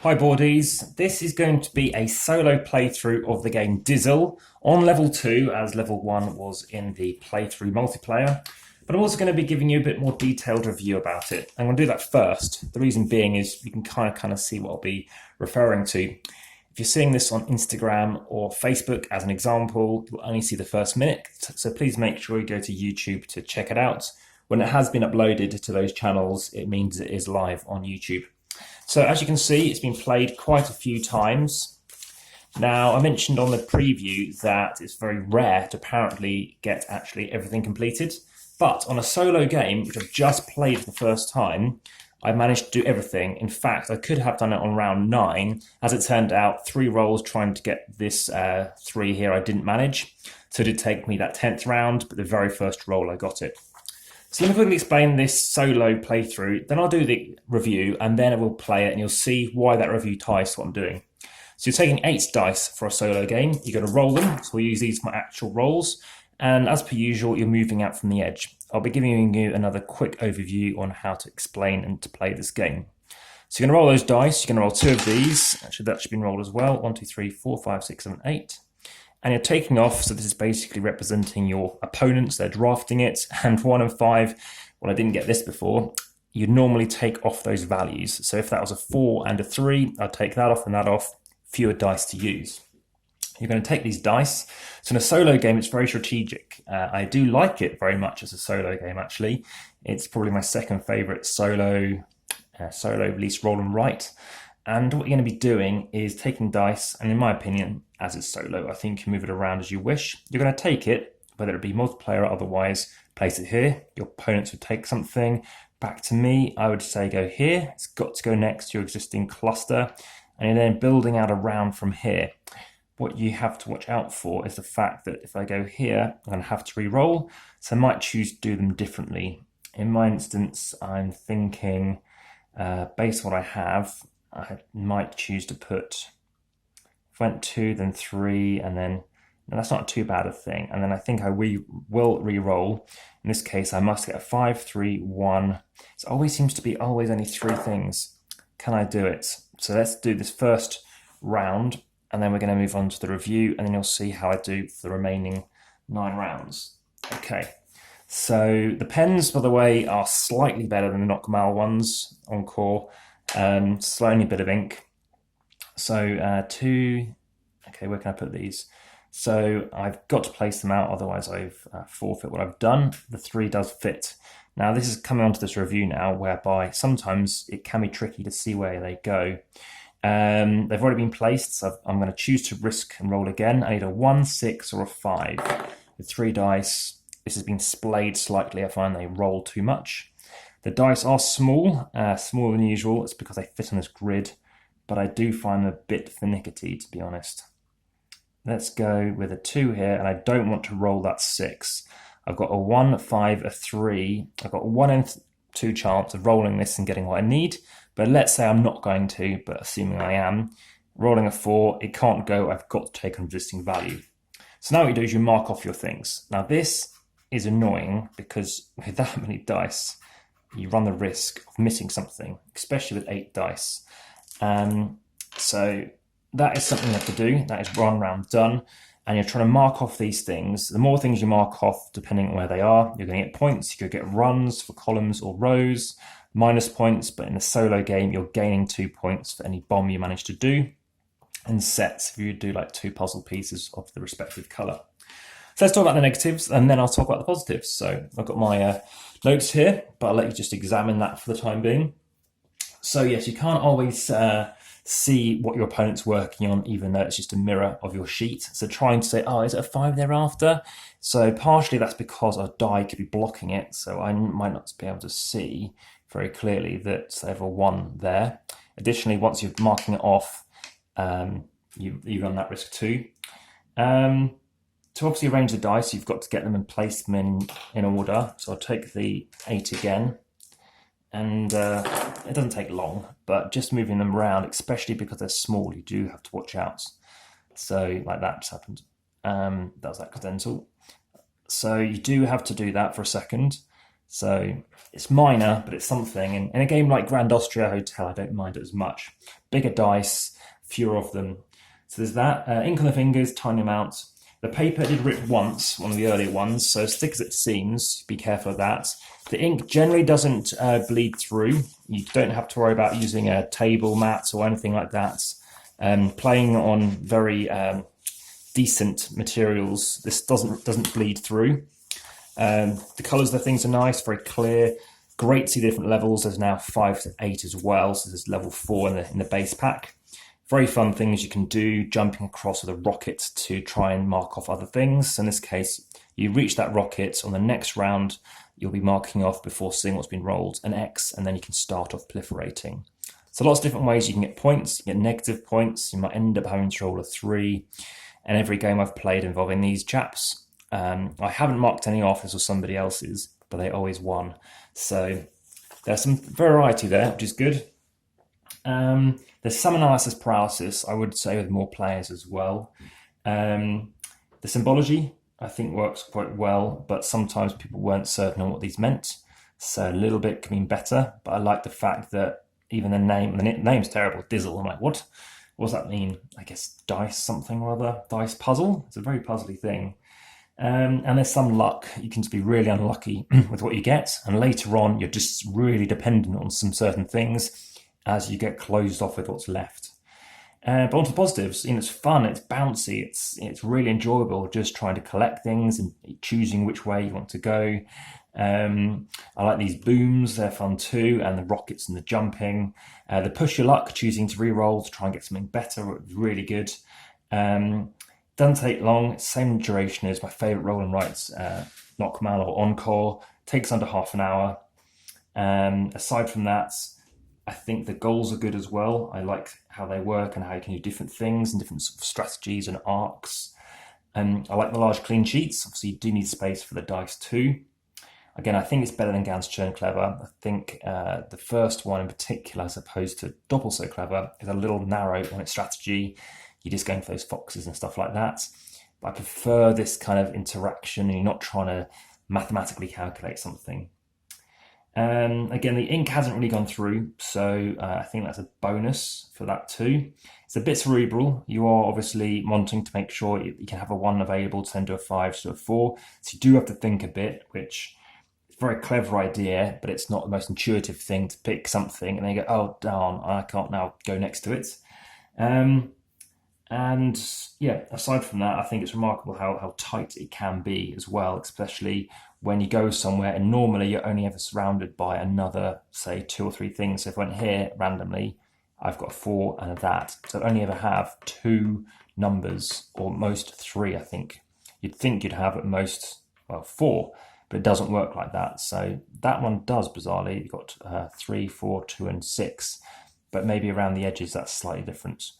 Hi boardies, this is going to be a solo playthrough of the game Dizzle on level 2 as level 1 was in the playthrough multiplayer, but I'm also going to be giving you a bit more detailed review about it. I'm going to do that first. The reason being is you can kind of see what I'll be referring to. If you're seeing this on Instagram or Facebook as an example, you'll only see the first minute, so please make sure you go to YouTube to check it out. When it has been uploaded to those channels, it means it is live on YouTube. So as you can see, it's been played quite a few times. Now, I mentioned on the preview that it's very rare to apparently get actually everything completed. But on a solo game, which I've just played for the first time, I managed to do everything. In fact, I could have done it on round 9. As it turned out, 3 rolls trying to get this 3 here I didn't manage. So it did take me that 10th round, but the very first roll I got it. So let me quickly explain this solo playthrough, then I'll do the review, and then I will play it, and you'll see why that review ties to what I'm doing. So you're taking 8 dice for a solo game. You're going to roll them, so we'll use these for my actual rolls, and as per usual, you're moving out from the edge. I'll be giving you another quick overview on how to explain and to play this game. So you're going to roll those dice. You're going to roll 2 of these. Actually, that should be rolled as well. 1, 2, 3, 4, 5, 6, 7, 8. And you're taking off, so this is basically representing your opponents, they're drafting it, and 1 and 5, well, I didn't get this before, you'd normally take off those values. So if that was a 4 and a 3, I'd take that off and that off, fewer dice to use. You're going to take these dice. So in a solo game, it's very strategic. I do like it very much as a solo game, actually. It's probably my second favourite solo release roll and write. And what you're going to be doing is taking dice, and in my opinion, as it's solo, I think you can move it around as you wish. You're going to take it, whether it be multiplayer or otherwise, place it here. Your opponents would take something. Back to me, I would say go here. It's got to go next to your existing cluster, and you're then building out around from here. What you have to watch out for is the fact that if I go here, I'm going to have to re-roll, so I might choose to do them differently. In my instance, I'm thinking, based on what I have, I might choose to put, if I went 2, then 3, and then, no, that's not too bad a thing. And then I think I will re-roll. In this case, I must get a 5, 3, 1. It always seems to be always only 3 things. Can I do it? So let's do this first round, and then we're going to move on to the review, and then you'll see how I do for the remaining 9 rounds. Okay, so the pens, by the way, are slightly better than the Nockmal ones on core. Slowly a bit of ink. So 2, okay, where can I put these? So I've got to place them out, otherwise I've forfeit what I've done. The 3 does fit. Now this is coming onto this review now, whereby sometimes it can be tricky to see where they go. They've already been placed, so I'm going to choose to risk and roll again. I need a 1, 6, or a 5. With 3 dice, this has been splayed slightly. I find they roll too much. The dice are small, smaller than usual. It's because they fit on this grid, but I do find them a bit finicky, to be honest. Let's go with a 2 here, and I don't want to roll that 6. I've got a 1, 5, a 3. I've got a 1 in 2 chance of rolling this and getting what I need, but let's say I'm not going to, but assuming I am, rolling a 4, it can't go, I've got to take an existing value. So now what you do is you mark off your things. Now this is annoying because with that many dice, you run the risk of missing something, especially with 8 dice. So that is something you have to do. That is 1 round done. And you're trying to mark off these things. The more things you mark off, depending on where they are, you're going to get points. You could get runs for columns or rows, minus points. But in a solo game, you're gaining 2 points for any bomb you manage to do. And sets, if you do like 2 puzzle pieces of the respective colour. So let's talk about the negatives, and then I'll talk about the positives. So I've got my notes here, but I'll let you just examine that for the time being. So yes, you can't always see what your opponent's working on, even though it's just a mirror of your sheet. So trying to say, oh, is it a 5 thereafter? So partially that's because a die could be blocking it, so I might not be able to see very clearly that I have a 1 there. Additionally, once you're marking it off, you run that risk too. To obviously arrange the dice, you've got to get them and place them in order. So I'll take the 8 again. And it doesn't take long, but just moving them around, especially because they're small, you do have to watch out. So like that just happened. That was accidental. So you do have to do that for a second. So it's minor, but it's something. And in a game like Grand Austria Hotel, I don't mind it as much. Bigger dice, fewer of them. So there's that. Ink on the fingers, tiny amounts. The paper did rip once, one of the earlier ones, so as thick as it seems, be careful of that. The ink generally doesn't bleed through. You don't have to worry about using a table mat or anything like that. Playing on very decent materials, this doesn't bleed through. The colours of the things are nice, very clear. Great to see the different levels. There's now 5 to 8 as well, so there's level 4 in the base pack. Very fun things you can do, jumping across with a rocket to try and mark off other things. In this case, you reach that rocket, on the next round you'll be marking off before seeing what's been rolled an X, and then you can start off proliferating. So lots of different ways you can get points. You get negative points, you might end up having to roll a 3. And every game I've played involving these chaps, I haven't marked any off, this was somebody else's, but they always won. So there's some variety there, which is good. There's some analysis paralysis, I would say, with more players as well. The symbology, I think, works quite well, but sometimes people weren't certain on what these meant. So a little bit could mean better, but I like the fact that even the name's terrible, Dizzle. I'm like, what does that mean? I guess dice something or other, dice puzzle. It's a very puzzly thing. And there's some luck. You can just be really unlucky with what you get, and later on you're just really dependent on some certain things as you get closed off with what's left. But on to the positives, it's fun, it's bouncy, it's really enjoyable just trying to collect things and choosing which way you want to go. I like these booms, they're fun too, and the rockets and the jumping. The push your luck, choosing to re-roll to try and get something better, really good. Doesn't take long, same duration as my favourite roll and writes, Knockmal or Encore, takes under half an hour. Aside from that, I think the goals are good as well. I like how they work and how you can do different things and different sort of strategies and arcs. I like the large clean sheets. Obviously, you do need space for the dice too. Again, I think it's better than Ganz Schön Clever. I think the first one in particular, as opposed to Doppel so Clever, is a little narrow on its strategy. You're just going for those foxes and stuff like that. But I prefer this kind of interaction, and you're not trying to mathematically calculate something. Again, the ink hasn't really gone through, so I think that's a bonus for that too. It's a bit cerebral. You are obviously wanting to make sure you can have a 1 available to then do a 5 to a 4. So you do have to think a bit, which is a very clever idea, but it's not the most intuitive thing to pick something and then you go, oh darn, I can't now go next to it. And yeah, aside from that, I think it's remarkable how tight it can be as well, especially when you go somewhere and normally you're only ever surrounded by another, say, 2 or 3 things. So if I went here randomly, I've got a 4 and a that. So I only ever have 2 numbers, or most 3, I think. You'd think you'd have at most, well, 4, but it doesn't work like that. So that one does, bizarrely. You've got 3, 4, 2, and 6, but maybe around the edges that's slightly different.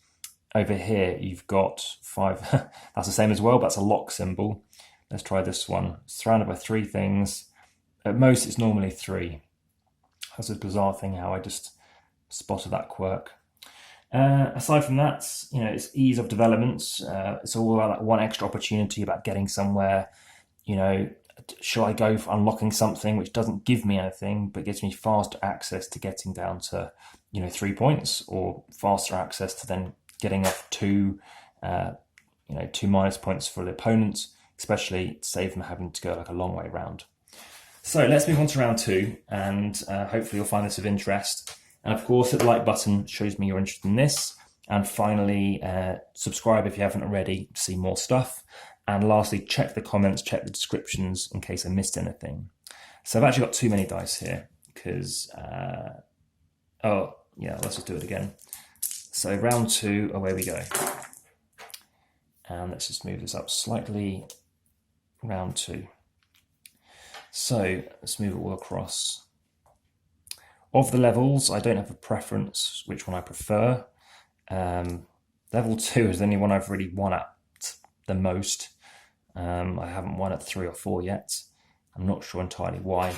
Over here, you've got 5. That's the same as well, but that's a lock symbol. Let's try this one. It's surrounded by 3 things. At most, it's normally 3. That's a bizarre thing how I just spotted that quirk. Aside from that, it's ease of development. It's all about that one extra opportunity about getting somewhere. Shall I go for unlocking something which doesn't give me anything, but gives me faster access to getting down to, 3 points, or faster access to then getting off 2 minus points for the opponent, especially to save them having to go like a long way around. So let's move on to round 2, and hopefully you'll find this of interest. And of course, hit the like button, shows me you're interested in this. And finally, subscribe if you haven't already to see more stuff. And lastly, check the comments, check the descriptions in case I missed anything. So I've actually got too many dice here because, let's just do it again. So round 2, away we go. And let's just move this up slightly. Round 2. So let's move it all across. Of the levels, I don't have a preference which one I prefer. Level 2 is the only one I've really won at the most. I haven't won at 3 or 4 yet. I'm not sure entirely why.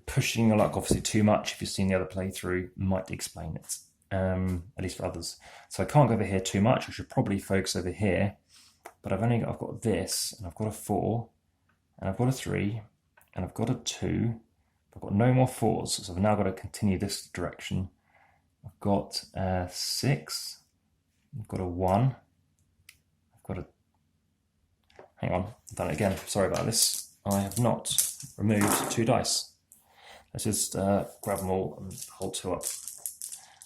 Pushing your luck obviously too much, if you've seen the other playthrough, might explain it. At least for others. So I can't go over here too much. I should probably focus over here. But I've got this, and I've got a 4, and I've got a 3, and I've got a 2. I've got no more 4s, so I've now got to continue this direction. I've got a 6. I've got a 1. I've got a... Hang on, I've done it again. Sorry about this. I have not removed 2 dice. Let's just grab them all and hold 2 up.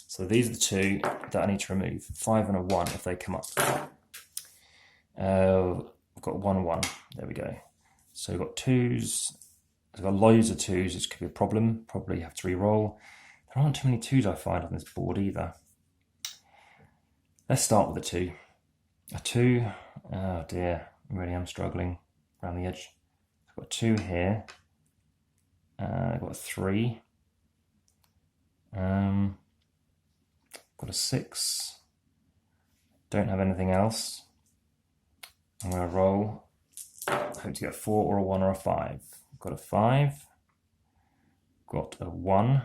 So these are the 2 that I need to remove. 5 and a 1 if they come up. I've got 1, 1. There we go. So we've got 2s. I've got loads of 2s, which could be a problem. Probably have to re-roll. There aren't too many 2s I find on this board either. Let's start with a 2. A 2. Oh dear, I really am struggling around the edge. I've got 2 here. I've got a 3. Got a 6. Don't have anything else. I'm going to roll. Hope to get a 4 or a 1 or a 5. Got a 5. Got a 1.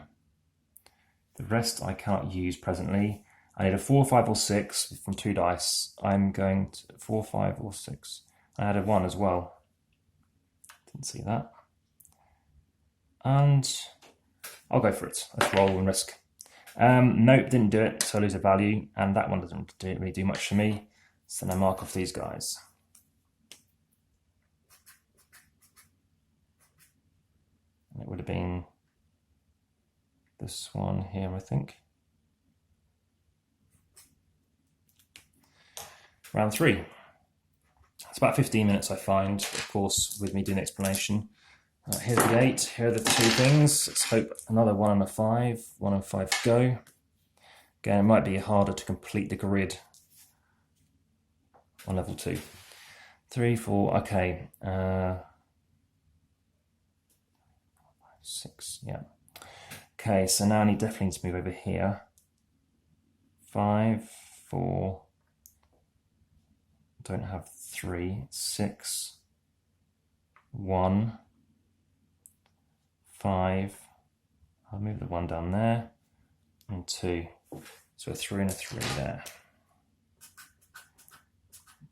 The rest I cannot use presently. I need a 4, 5 or 6 from 2 dice. I'm going to 4, 5 or 6. I had a 1 as well. Didn't see that. And I'll go for it. Let's roll and risk. Nope, didn't do it, so I lose a value. And that one doesn't really do much for me. So then I mark off these guys. It would have been this one here, I think. Round 3. It's about 15 minutes, I find, of course, with me doing the explanation. Here's the 8, here are the 2 things. Let's hope another 1 and a 5. 1 and 5 go. Again, it might be harder to complete the grid on level 2. 3, 4, okay. 6, yeah. Okay, so now I definitely need to move over here. 5, 4, don't have 3, 6, 1, 5, I'll move the 1 down there, and 2. So a 3 and a 3 there.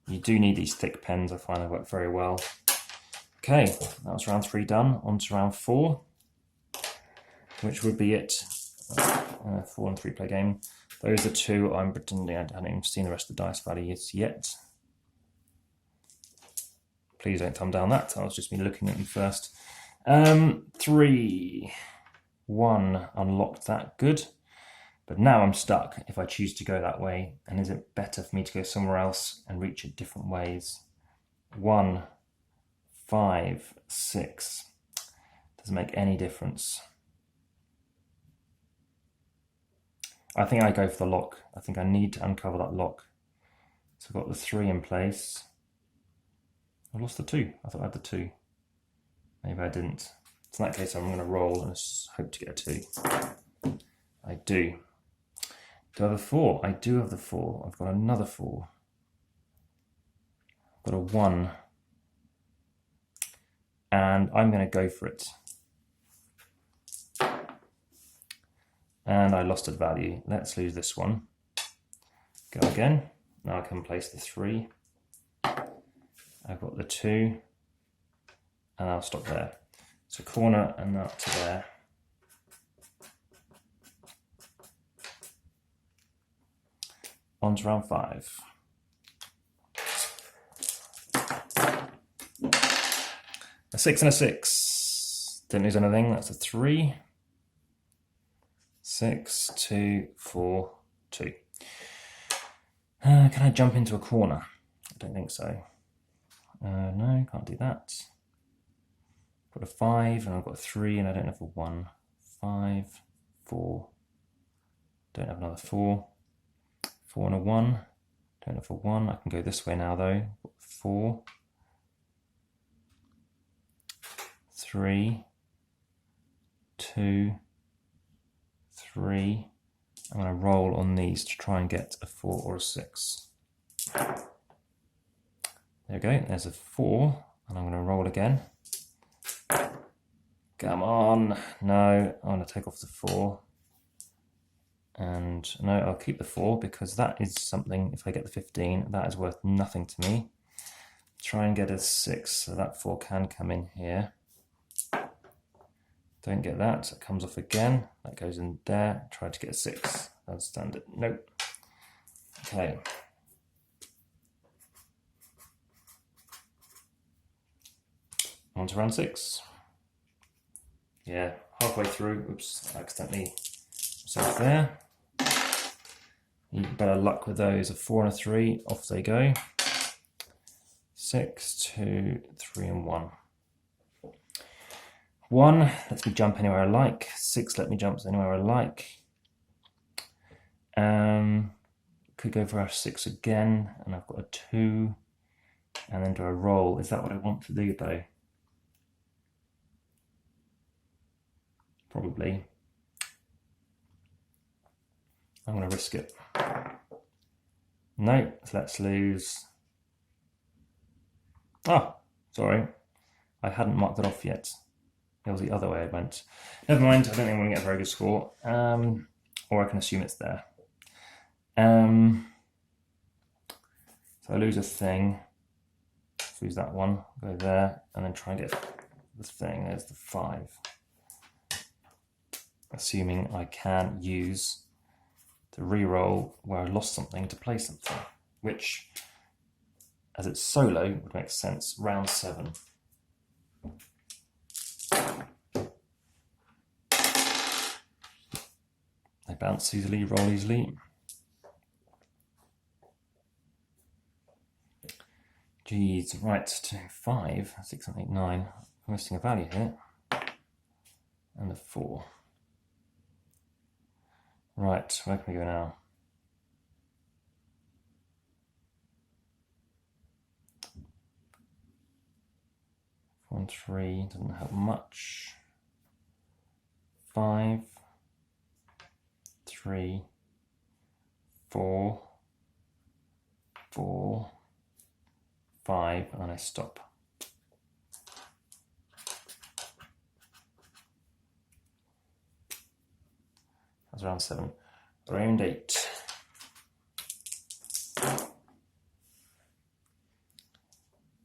You do need these thick pens, I find they work very well. Okay, that was round 3 done. On to round 4, which would be it. 4 and 3 play game. Those are 2 I'm pretending I haven't even seen the rest of the dice values yet. Please don't thumb down that. I was just me looking at them first. 3, 1, unlocked that, good. But now I'm stuck if I choose to go that way. And is it better for me to go somewhere else and reach it different ways? 1, 5, 6. Doesn't make any difference. I think I go for the lock. I think I need to uncover that lock. So I've got the 3 in place. I lost the 2. I thought I had the 2. Maybe I didn't. So in that case, I'm going to roll and hope to get a 2. I do. Do I have a 4? I do have the 4. I've got another 4. I've got a 1. And I'm going to go for it. And I lost a value. Let's lose this one. Go again. Now I can place the 3. I've got the 2. And I'll stop there. So corner and up to there. On to round 5. A 6 and a 6. Didn't lose anything. That's a 3. 6, 2, 4, 2. Can I jump into a corner? I don't think so. No, can't do that. Got a 5 and I've got a 3 and I don't have a 1. 5, 4. Don't have another 4. 4 and a 1. Don't have a 1. I can go this way now though. 4. 3. 2. 3. I'm going to roll on these to try and get a 4 or a 6. There we go, there's a 4, and I'm going to roll again. Come on, no, I'm going to take off the 4. And no, I'll keep the 4 because that is something, if I get the 15, that is worth nothing to me. Try and get a 6, so that 4 can come in here. Don't get that. That comes off again. That goes in there. Try to get a 6. Understand it. Nope. Okay. On to round 6. Yeah, halfway through. Oops, accidentally myself there. Even better luck with those. A 4 and a 3. Off they go. 6, 2, 3, and 1. 1 lets me jump anywhere I like. 6 let me jump anywhere I like. Could go for a 6 again, and I've got a 2, and then do a roll. Is that what I want to do though? Probably. I'm going to risk it. No, let's lose. Oh, sorry. I hadn't marked it off yet. It was the other way I went. Never mind, I don't think I'm going to get a very good score. Or I can assume it's there. So I lose a thing. Lose that one, go there, and then try and get the thing. There's the 5. Assuming I can use the reroll where I lost something to play something, which, as it's solo, would make sense. Round 7. I bounce easily, roll easily. Geez, right, to 5, 6, 7, 8, 9. I'm missing a value here. And a 4. Right, where can we go now? One, 3, doesn't help much. 5, 3, 4, 4, 5, and then I stop. That's round 7. Round 8.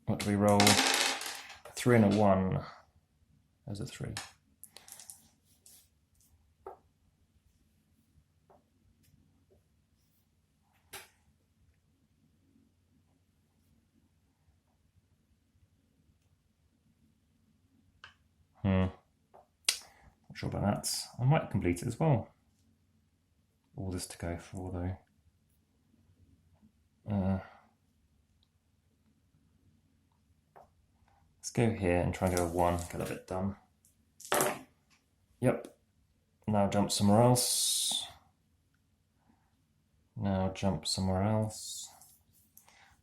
What do we roll? A 3 and a 1. There's a 3. Not sure about that. I might complete it as well. All this to go for though. Let's go here and try and go with 1, get a bit done. Yep. Now jump somewhere else. Now jump somewhere else.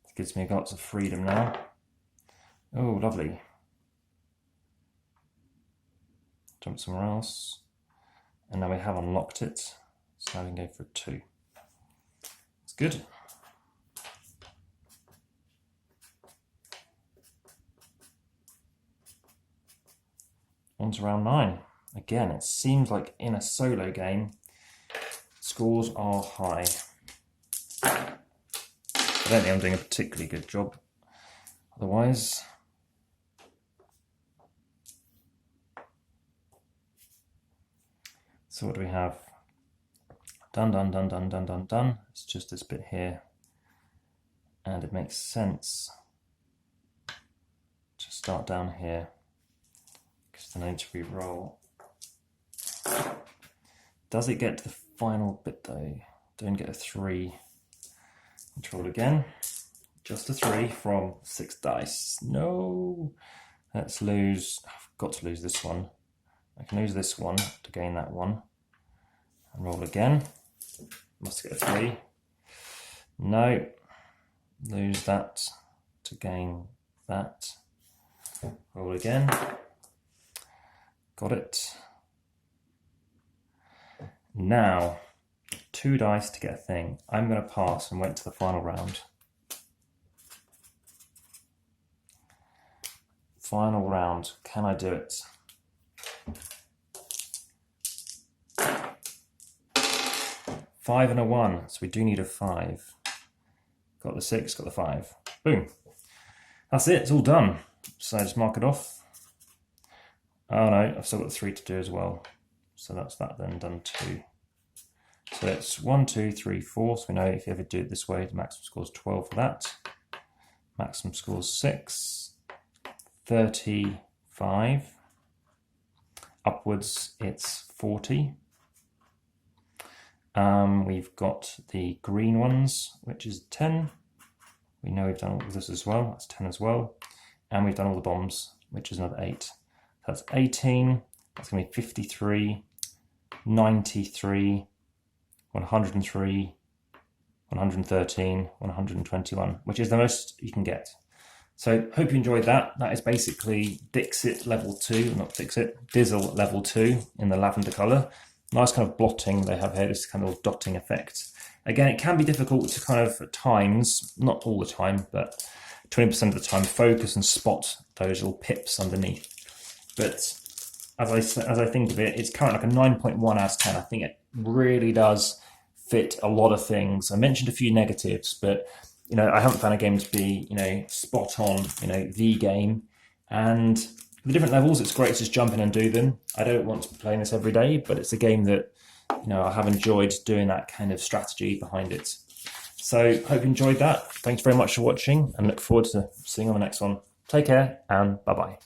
It gives me lots of freedom now. Oh, lovely. Jump somewhere else. And now we have unlocked it. So now we can go for 2. It's good. On to round 9. Again, it seems like in a solo game, scores are high. I don't think I'm doing a particularly good job otherwise. So what do we have? Done, done, done, done, done, done, done. It's just this bit here. And it makes sense to start down here. Because then I need to re-roll. Does it get to the final bit though? Don't get a 3. Let's roll again. Just a 3 from 6 dice. No! Let's lose. I've got to lose this one. I can lose this one to gain that one. And roll again. Must get a 3. No. Lose that to gain that. Roll again. Got it. Now, 2 dice to get a thing. I'm going to pass and wait to the final round. Final round. Can I do it? Five and a 1, so we do need a 5. Got the 6, got the 5. Boom. That's it, it's all done. So I just mark it off. Oh no, I've still got 3 to do as well. So that's that then done 2. So it's 1, 2, 3, 4. So we know if you ever do it this way, the maximum score is 12 for that. Maximum score is 6, 35. Upwards, it's 40. We've got the green ones, which is 10. We know we've done all of this as well. That's 10 as well. And we've done all the bombs, which is another 8. So that's 18. That's going to be 53, 93, 103, 113, 121, which is the most you can get. So hope you enjoyed that. That is basically Dixit level 2, not Dixit, Dizzle level 2 in the lavender colour. Nice kind of blotting they have here, this kind of dotting effect. Again, it can be difficult to kind of at times, not all the time, but 20% of the time, focus and spot those little pips underneath. But as I think of it, it's kind of like a 9.1 out of 10. I think it really does fit a lot of things. I mentioned a few negatives, but I haven't found a game to be spot on, the game. And the different levels, it's great to just jump in and do them. I don't want to be playing this every day, but it's a game that I have enjoyed doing that kind of strategy behind it. So hope you enjoyed that. Thanks very much for watching and look forward to seeing you on the next one. Take care and bye-bye.